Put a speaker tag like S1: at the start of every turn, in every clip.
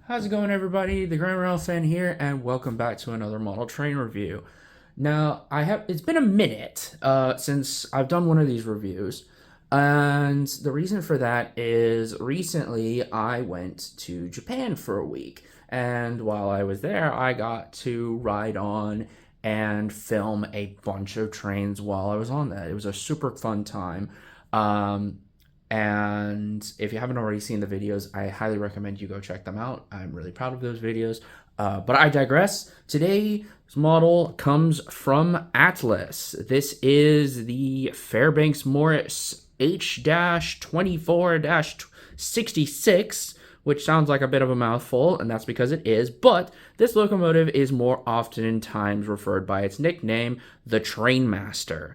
S1: How's it going, everybody? The Grand Rail fan here, and welcome back to another model train review. Now, it's been a minute since I've done one of these reviews, and the reason for that is recently I went to Japan for a week, and while I was there, I got to ride on and film a bunch of trains while I was on that. It was a super fun time. Um, and if you haven't already seen the videos, I highly recommend you go check them out. I'm really proud of those videos. But I digress. Today's model comes from Atlas. This is the Fairbanks Morse H-24-66, which sounds like a bit of a mouthful, and that's because it is. But this locomotive is more oftentimes referred by its nickname, the Trainmaster.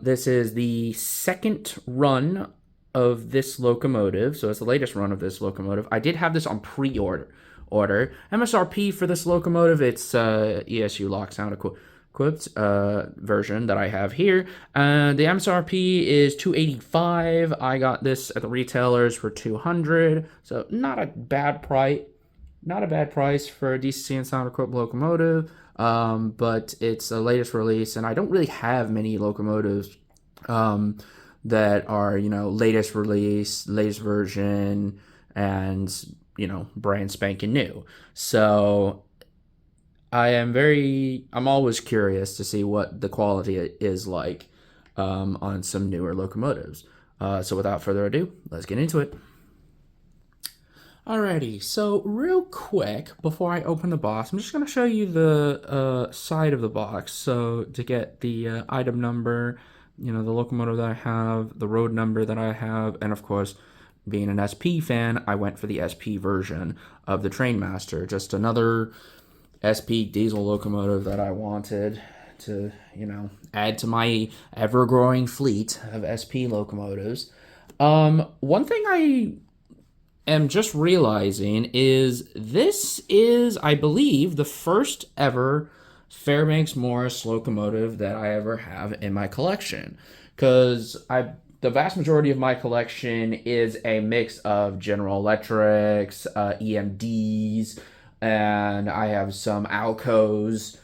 S1: This is the second run of this locomotive, so it's the latest run of this locomotive. I did have this on pre-order. MSRP for this locomotive, it's ESU lock sound equipped version that I have here. The MSRP is $285. I got this at the retailers for $200, so not a bad price. Not a bad price for a DCC and sound equipped locomotive. But it's the latest release, and I don't really have many locomotives that are, latest release, latest version, and, brand spanking new. So I'm always curious to see what the quality is like on some newer locomotives. So without further ado, let's get into it. Alrighty, so real quick, before I open the box, I'm just going to show you the side of the box. So to get the item number, the locomotive that I have, the road number that I have, and of course, being an SP fan, I went for the SP version of the Trainmaster. Just another SP diesel locomotive that I wanted to, add to my ever-growing fleet of SP locomotives. One thing I am just realizing is this is, I believe, the first ever Fairbanks Morse locomotive that I ever have in my collection, because the vast majority of my collection is a mix of General Electrics, EMDs, and I have some Alcos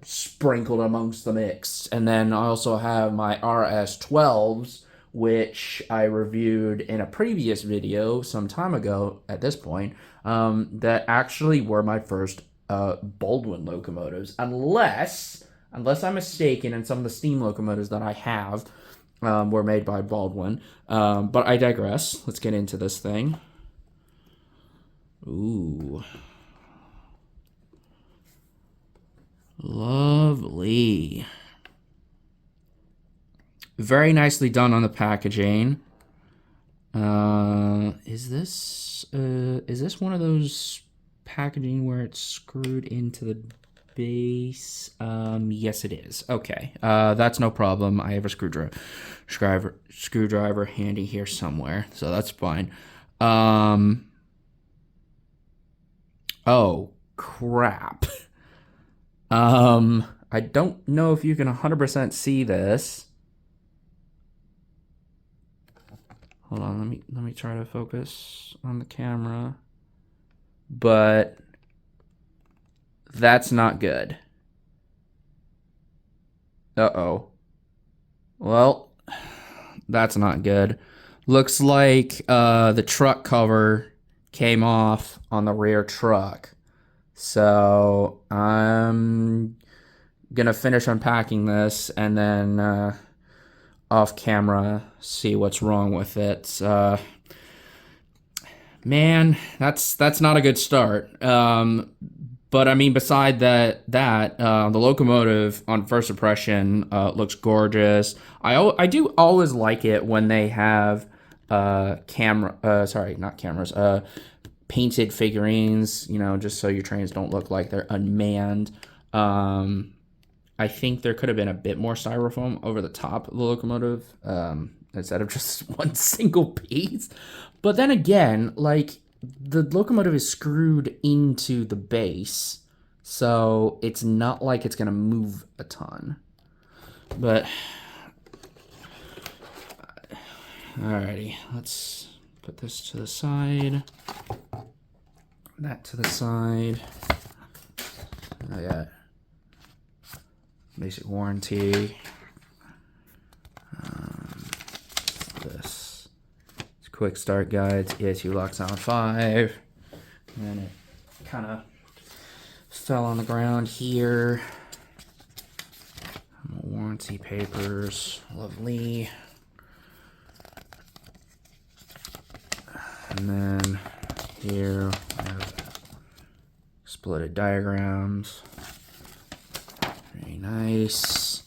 S1: sprinkled amongst the mix, and then I also have my RS12s, which I reviewed in a previous video some time ago at this point, that actually were my first Baldwin locomotives, unless I'm mistaken, and some of the steam locomotives that I have were made by Baldwin. But I digress. Let's get into this thing. Ooh. Lovely. Very nicely done on the packaging. Is this one of those packaging where it's screwed into the base? Yes, it is. Okay, that's no problem. I have a screwdriver handy here somewhere, so that's fine. Oh crap. I don't know if you can 100% see this. Hold on, let me try to focus on the camera. But that's not good. Uh-oh. Well, that's not good. Looks like the truck cover came off on the rear truck. So I'm gonna finish unpacking this and then off camera see what's wrong with it. Man, that's not a good start. But I mean, beside that, the locomotive on first impression looks gorgeous. I do always like it when they have painted figurines, just so your trains don't look like they're unmanned. I think there could have been a bit more styrofoam over the top of the locomotive instead of just one single piece. But then again, like, the locomotive is screwed into the base, so it's not like it's going to move a ton. But, alrighty, let's put this to the side. that to the side. I got basic warranty. This quick start guides, ESU locks on 5. And then it kind of fell on the ground here. Warranty papers, lovely. And then here I have exploded diagrams. Very nice.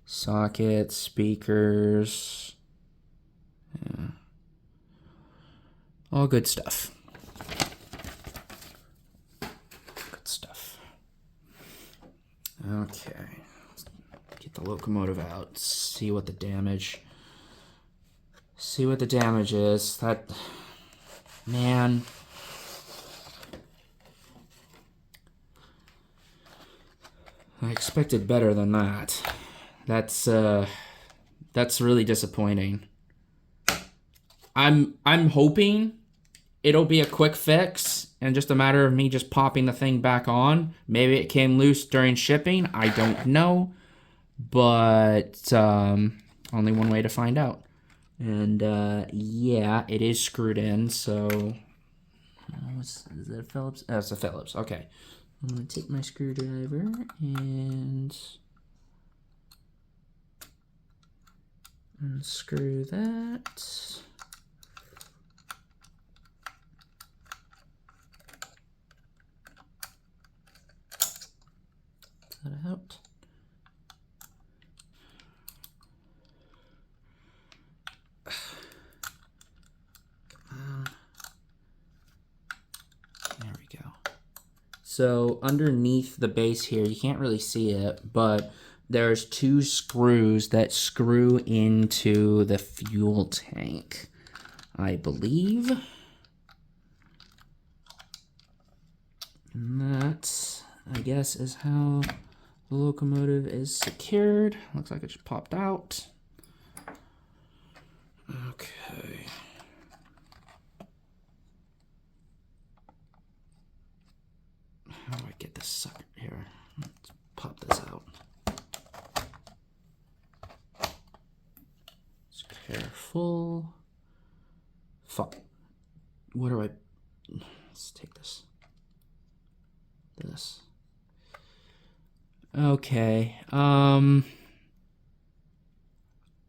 S1: Sockets, speakers. Yeah. All good stuff. Good stuff. Okay. Let's get the locomotive out. See what the damage. See what the damage is. That, man. I expected better than that. That's really disappointing. I'm hoping it'll be a quick fix and just a matter of me just popping the thing back on. Maybe it came loose during shipping. I don't know. But only one way to find out. And yeah, it is screwed in. So is that a Phillips? Oh, it's a Phillips. Okay. I'm going to take my screwdriver and unscrew that. That out. There we go. So underneath the base here, you can't really see it, but there's 2 screws that screw into the fuel tank, I believe. And that, I guess, is how the locomotive is secured. Looks like it just popped out. Okay. How do I get this sucker here? Let's pop this out. Just careful. Fuck. What do I... Let's take this. This. Okay.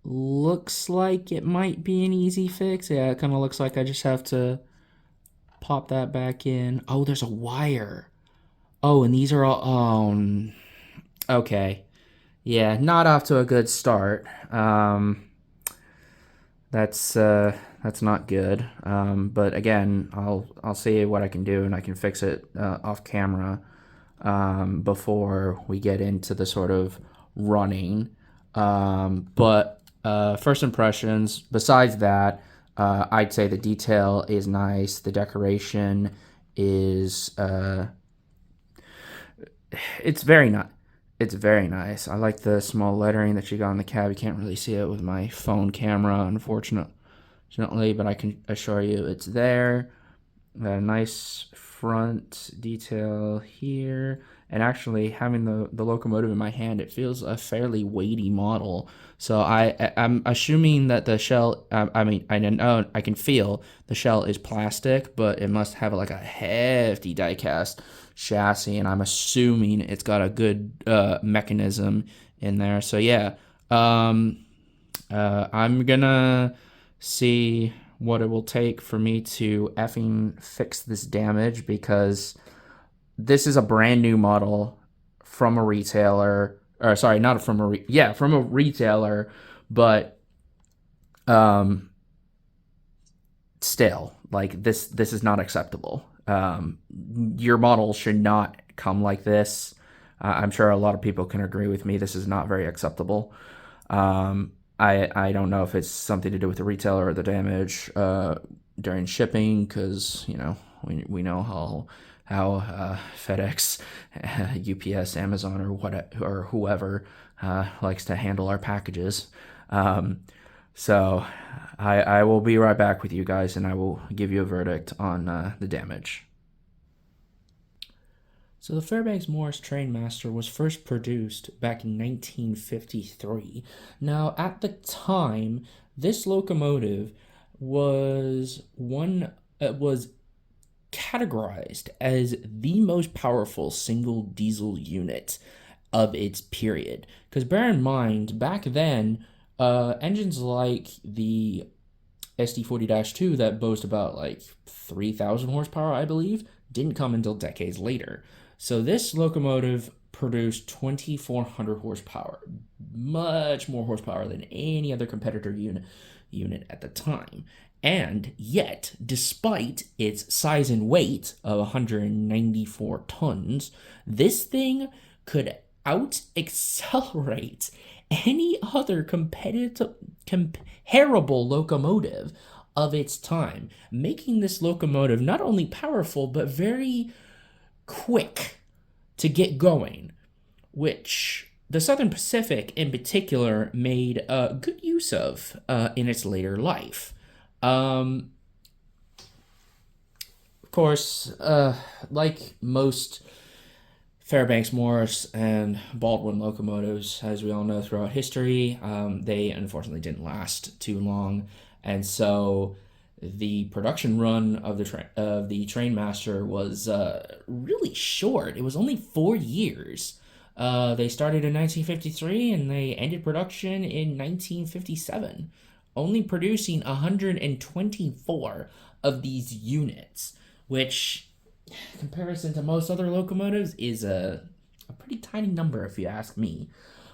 S1: Looks like it might be an easy fix. Yeah, it kind of looks like I just have to pop that back in. Oh, there's a wire. Oh, and these are all... okay. Yeah, not off to a good start. That's not good. But again, I'll see what I can do, and I can fix it off camera before we get into the sort of running. But first impressions, besides that, I'd say the detail is nice. The decoration is... It's very nice. I like the small lettering that you got on the cab. You can't really see it with my phone camera, unfortunately, but I can assure you it's there. A nice front detail here. And actually, having the locomotive in my hand, it feels a fairly weighty model. So I'm assuming that the shell, I know I can feel the shell is plastic, but it must have like a hefty die-cast chassis, and I'm assuming it's got a good mechanism in there. So yeah, I'm gonna see what it will take for me to effing fix this damage, because this is a brand new model from a retailer, or sorry, not from a from a retailer, but still, like this is not acceptable. Your model should not come like this. I'm sure a lot of people can agree with me. This is not very acceptable. I don't know if it's something to do with the retailer or the damage during shipping, because we know how FedEx, UPS, Amazon, or whoever likes to handle our packages. So I will be right back with you guys, and I will give you a verdict on the damage. So the Fairbanks Morse Trainmaster was first produced back in 1953. Now, at the time, this locomotive was categorized as the most powerful single diesel unit of its period. Because bear in mind, back then, engines like the SD40-2 that boast about like 3,000 horsepower, I believe, didn't come until decades later. So this locomotive produced 2,400 horsepower, much more horsepower than any other competitor unit at the time. And yet, despite its size and weight of 194 tons, this thing could out accelerate any other comparable locomotive of its time, making this locomotive not only powerful but very quick to get going, which the Southern Pacific in particular made good use of in its later life. Of course, like most Fairbanks Morse and Baldwin locomotives, as we all know throughout history, they unfortunately didn't last too long, and so the production run of the Trainmaster was really short. It was only 4 years. They started in 1953 and they ended production in 1957, only producing 124 of these units, which, in comparison to most other locomotives, is a pretty tiny number if you ask me.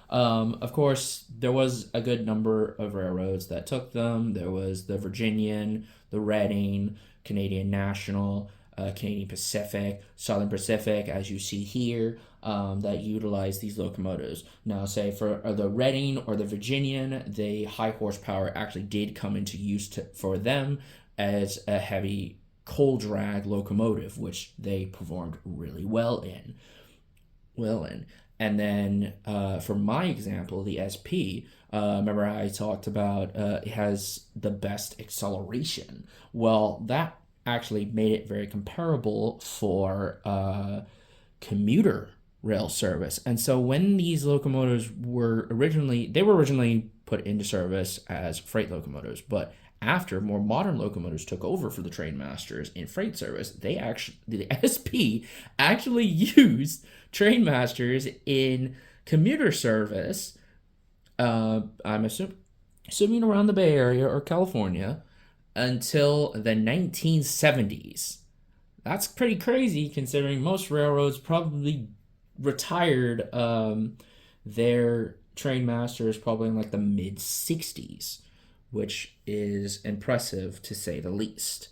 S1: Of course, there was a good number of railroads that took them. There was the Virginian, the Reading, Canadian National, Canadian Pacific, Southern Pacific, as you see here, that utilized these locomotives. Now, say for the Reading or the Virginian, the high horsepower actually did come into use for them as a heavy coal drag locomotive, which they performed really well in. And then for my example, the SP, remember I talked about it has the best acceleration. Well, that actually made it very comparable for commuter rail service. And so when these locomotives were originally put into service as freight locomotives, but after more modern locomotives took over for the Trainmasters in freight service, the SP actually used Trainmasters in commuter service. I'm assuming around the Bay Area or California until the 1970s. That's pretty crazy considering most railroads probably retired their Trainmasters probably in like the mid 60s, which is impressive to say the least.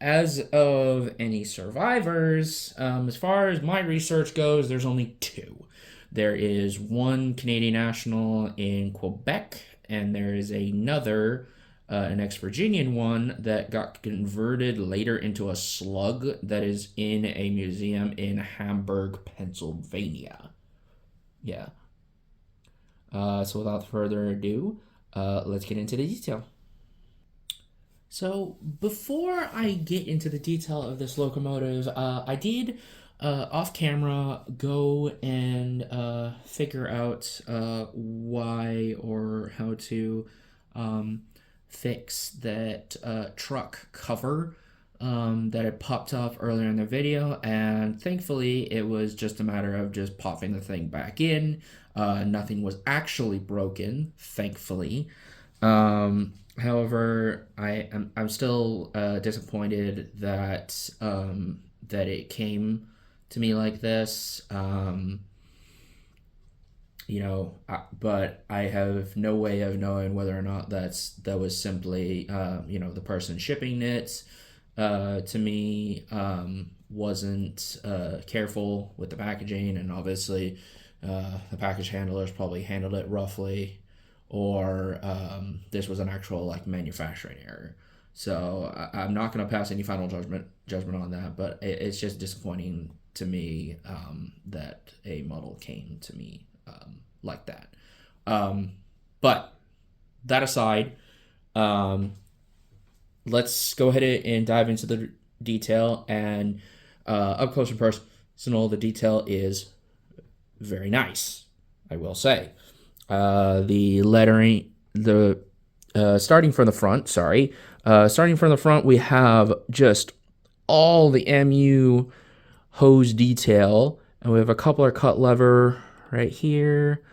S1: As of any survivors, as far as my research goes, there's only two. There is one Canadian National in Quebec, and there is another, an ex-Virginian one that got converted later into a slug that is in a museum in Hamburg, Pennsylvania. Yeah. So without further ado, let's get into the detail. So before I get into the detail of this locomotive, I did off camera go and figure out why or how to fix that truck cover that had popped up earlier in the video, and thankfully it was just a matter of just popping the thing back in. Nothing was actually broken, thankfully. However, I'm still disappointed that that it came to me like this. But I have no way of knowing whether or not that was simply the person shipping it to me wasn't careful with the packaging, and obviously the package handlers probably handled it roughly, or this was an actual like manufacturing error. So I'm not going to pass any final judgment on that, but it's just disappointing to me that a model came to me like that. But that aside, let's go ahead and dive into the detail and up close and So all the detail is very nice, I will say. The lettering, starting from the front, we have just all the MU hose detail, and we have a coupler cut lever right here.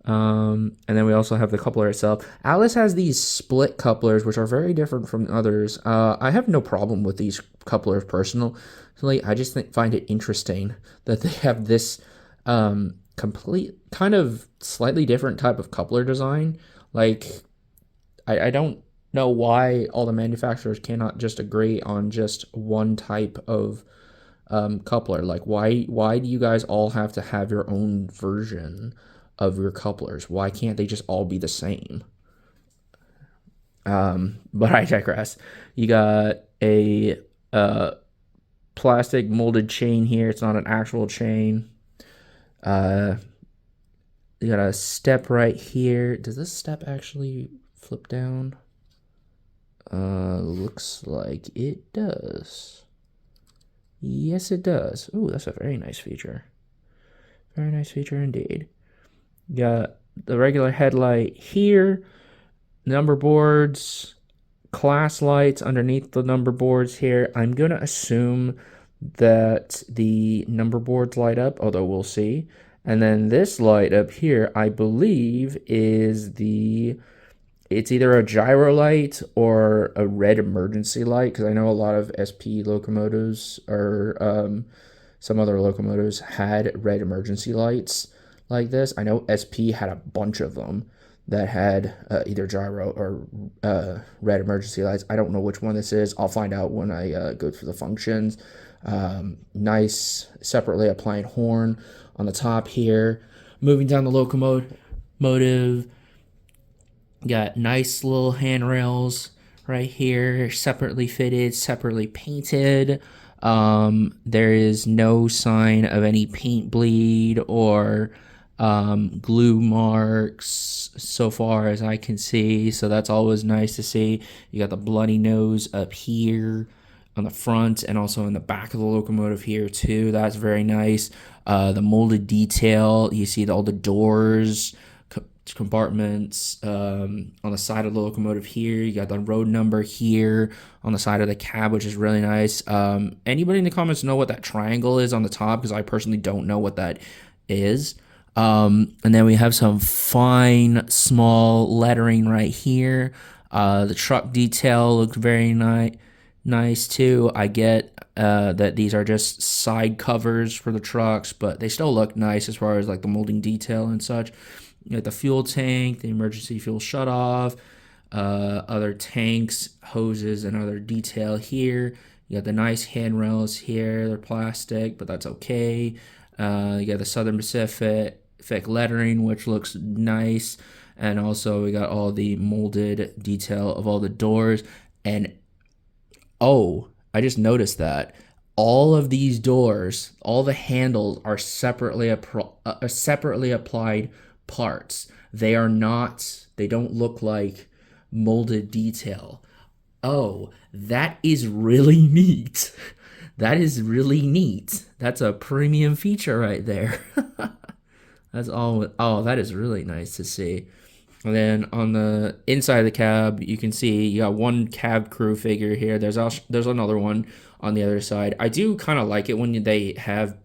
S1: And then we also have the coupler itself. Atlas has these split couplers, which are very different from others. I have no problem with these couplers personally. I just find it interesting that they have this complete, kind of slightly different type of coupler design. Like, I don't know why all the manufacturers cannot just agree on just one type of coupler. Like, why do you guys all have to have your own version of your couplers? Why can't they just all be the same? But I digress. You got a plastic molded chain here. It's not an actual chain. You got a step right here. Does this step actually flip down? Looks like it does. Yes, it does. Ooh, that's a very nice feature. Very nice feature indeed. You got the regular headlight here, number boards, class lights underneath the number boards here. I'm going to assume that the number boards light up, although we'll see. And then this light up here, I believe, is it's either a gyro light or a red emergency light, because I know a lot of SP locomotives or some other locomotives had red emergency lights like this. I know SP had a bunch of them that had either gyro or red emergency lights. I don't know which one this is. I'll find out when I go through the functions. Nice separately applied horn on the top here. Moving down the locomotive, got nice little handrails right here, separately fitted, separately painted. There is no sign of any paint bleed or glue marks so far as I can see, so that's always nice to see. You got the bloody nose up here on the front and also in the back of the locomotive here too. That's very nice. The molded detail, you see all the doors, compartments on the side of the locomotive here. You got the road number here on the side of the cab, which is really nice. Anybody in the comments know what that triangle is on the top? Because I personally don't know what that is. And then we have some fine small lettering right here. The truck detail looks very nice too. I get that these are just side covers for the trucks, but they still look nice as far as like the molding detail and such. You got the fuel tank, the emergency fuel shutoff, other tanks, hoses, and other detail here. You got the nice handrails here. They're plastic, but that's okay. You got the Southern Pacific lettering, which looks nice. And also we got all the molded detail of all the doors. And oh, I just noticed that all of these doors, all the handles are separately applied parts. They don't look like molded detail. Oh, that is really neat. That is really neat. That's a premium feature right there. That's all. Oh, that is really nice to see. And then on the inside of the cab, you can see you got one cab crew figure here. There's another one on the other side. I do kind of like it when they have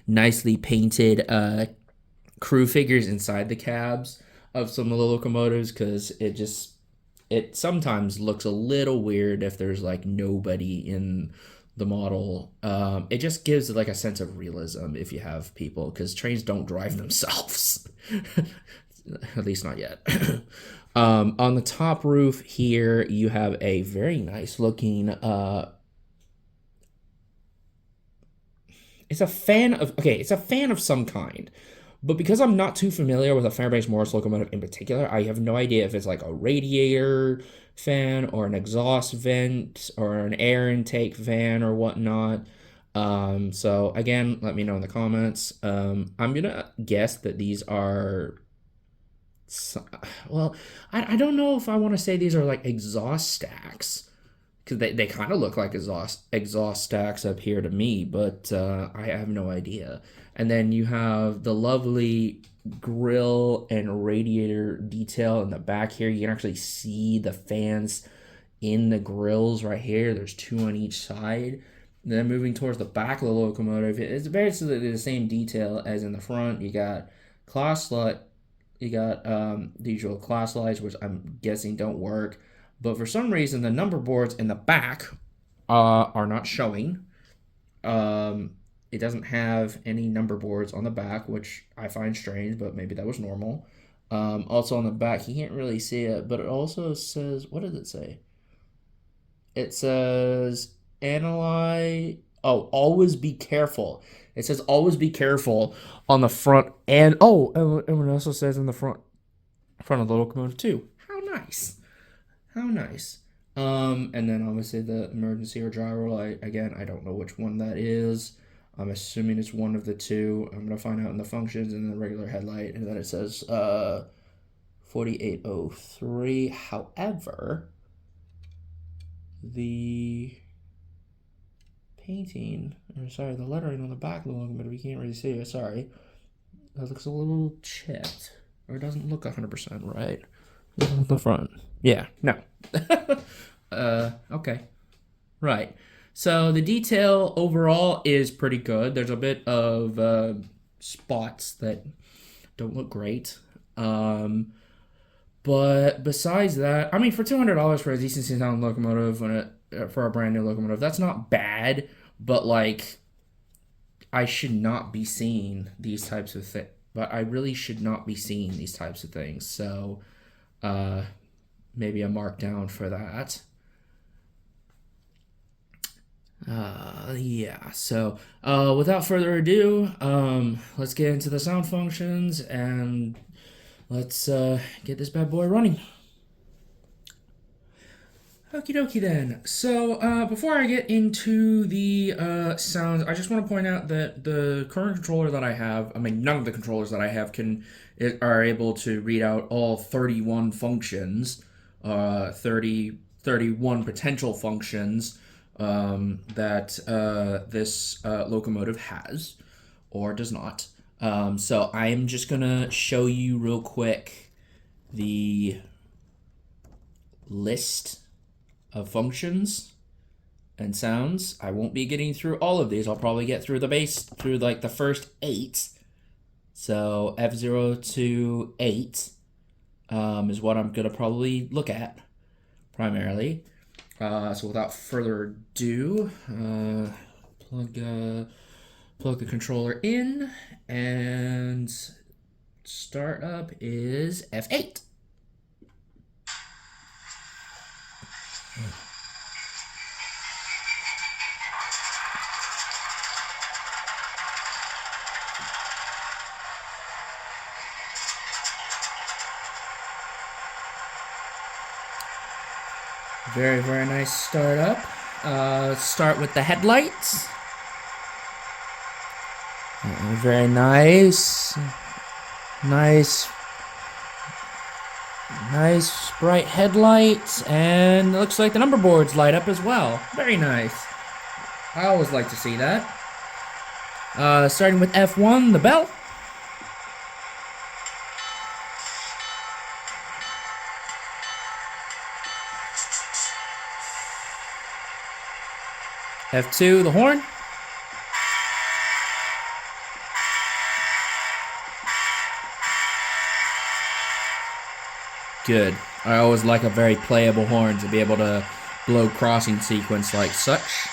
S1: nicely painted crew figures inside the cabs of some of the locomotives, because it sometimes looks a little weird if there's like nobody in the model. It just gives like a sense of realism if you have people, because trains don't drive themselves. At least not yet. On the top roof here, you have a very nice looking it's a fan of some kind. But because I'm not too familiar with a Fairbanks Morse locomotive in particular, I have no idea if it's like a radiator fan or an exhaust vent or an air intake fan or whatnot. So again, let me know in the comments. I'm gonna guess that these are, well, I don't know if I want to say these are like exhaust stacks, because they kind of look like exhaust stacks up here to me, but I have no idea. And then you have the lovely grill and radiator detail in the back here. You can actually see the fans in the grills right here. There's two on each side. And then moving towards the back of the locomotive, it's basically the same detail as in the front. You got class light, you got the usual class lights, which I'm guessing don't work. But for some reason, the number boards in the back are not showing. It doesn't have any number boards on the back, which I find strange, but maybe that was normal. Also on the back, you can't really see it, but it also says, what does it say? It says, always be careful. It says always be careful on the front, and it also says in the front of the locomotive too. How nice. How nice. And then obviously the emergency or gyro light. Again, I don't know which one that is. I'm assuming it's one of the two. I'm going to find out in the functions and the regular headlight. And then it says 4803. However, the painting, the lettering on the back of the locomotive, you can't really see it. Sorry. That looks a little chipped. Or it doesn't look 100% right. The front. Yeah, no. Okay. Right. So the detail overall is pretty good. There's a bit of spots that don't look great. But besides that, I mean, for $200 for a decent sound locomotive, for a brand new locomotive, that's not bad. But like, I should not be seeing these types of things. But I really should not be seeing these types of things. So, maybe a markdown for that. Yeah. So, without further ado, let's get into the sound functions and let's get this bad boy running. Okie dokie then. So, before I get into the sounds, I just want to point out that the current controller that I have, I mean, none of the controllers that I have are able to read out all 31 functions, 31 potential functions that this locomotive has or does not. So I'm just going to show you real quick the list of functions and sounds. I won't be getting through all of these. I'll probably get through like the first 8. So F0 to 8 is what I'm going to probably look at primarily. So without further ado, plug the controller in, and startup is F8. Very, very nice startup. Start with the headlights. Very nice. Nice bright headlights, and it looks like the number boards light up as well. Very nice. I always like to see that. Starting with F1, the bell. F2, the horn. Good. I always like a very playable horn to be able to blow crossing sequence like such.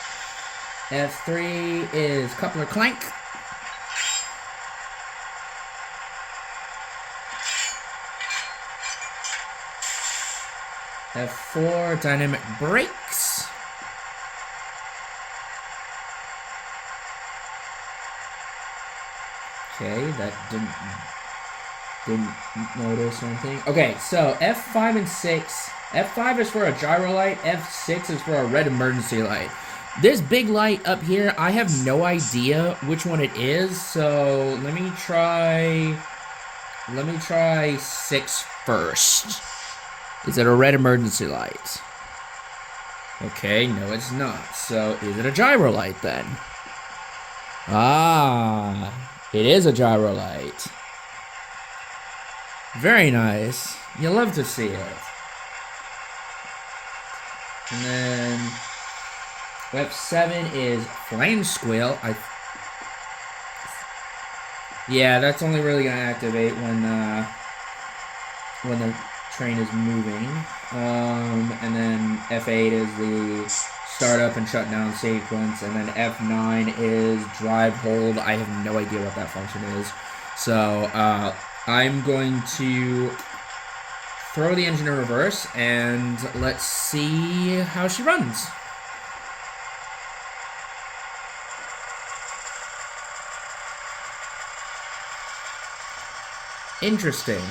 S1: F3 is coupler clank. F4, dynamic brakes. Okay, that didn't notice or anything. Okay, so F5 and 6. F5 is for a gyro light. F6 is for a red emergency light. This big light up here, I have no idea which one it is. So let me try 6 first. Is it a red emergency light? Okay, no it's not. So is it a gyro light then? Ah, it is a gyro light. Very nice. You love to see it. And then F7 is flange squeal. Yeah, that's only really gonna activate when the train is moving. And then F8 is the startup and shutdown sequence, and then F9 is drive hold. I have no idea what that function is. So I'm going to throw the engine in reverse, and let's see how she runs. Interesting.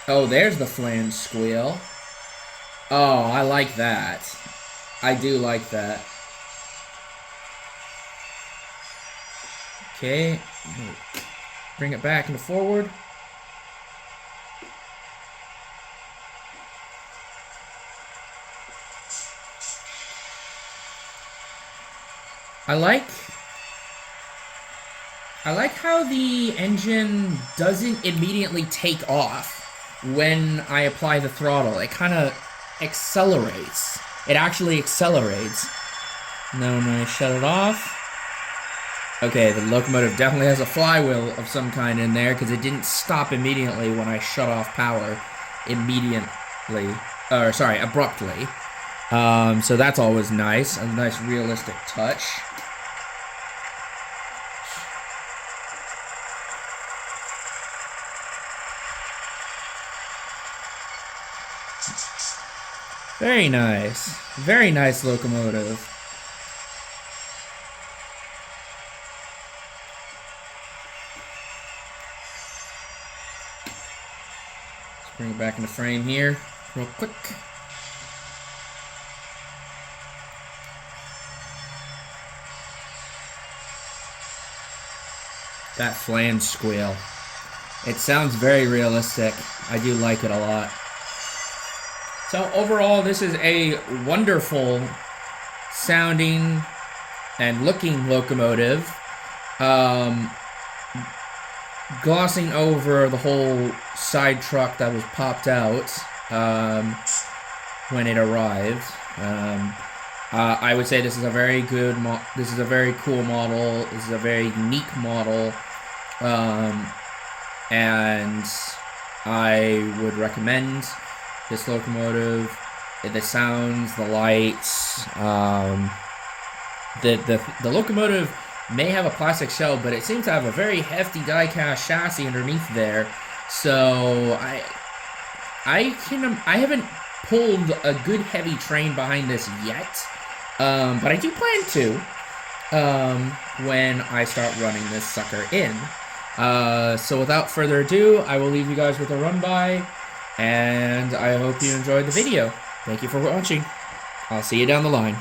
S1: Oh, there's the flange squeal. Oh, I like that. I do like that. Okay. Bring it back into forward. I like how the engine doesn't immediately take off when I apply the throttle. It kind of accelerates. It actually accelerates. No, I shut it off. Okay, the locomotive definitely has a flywheel of some kind in there because it didn't stop immediately when I shut off power abruptly. So that's always nice. A nice realistic touch. Very nice. Very nice locomotive. Let's bring it back into frame here real quick. That flange squeal. It sounds very realistic. I do like it a lot. So overall, this is a wonderful sounding and looking locomotive. Glossing over the whole side truck that was popped out when it arrived. I would say this is a very good this is a very cool model. This is a very unique model. And I would recommend this locomotive. The sounds, the lights, the locomotive may have a plastic shell, but it seems to have a very hefty die-cast chassis underneath there. So I haven't pulled a good heavy train behind this yet, but I do plan to when I start running this sucker in. So without further ado, I will leave you guys with a run-by, and I hope you enjoyed the video. Thank you for watching. I'll see you down the line.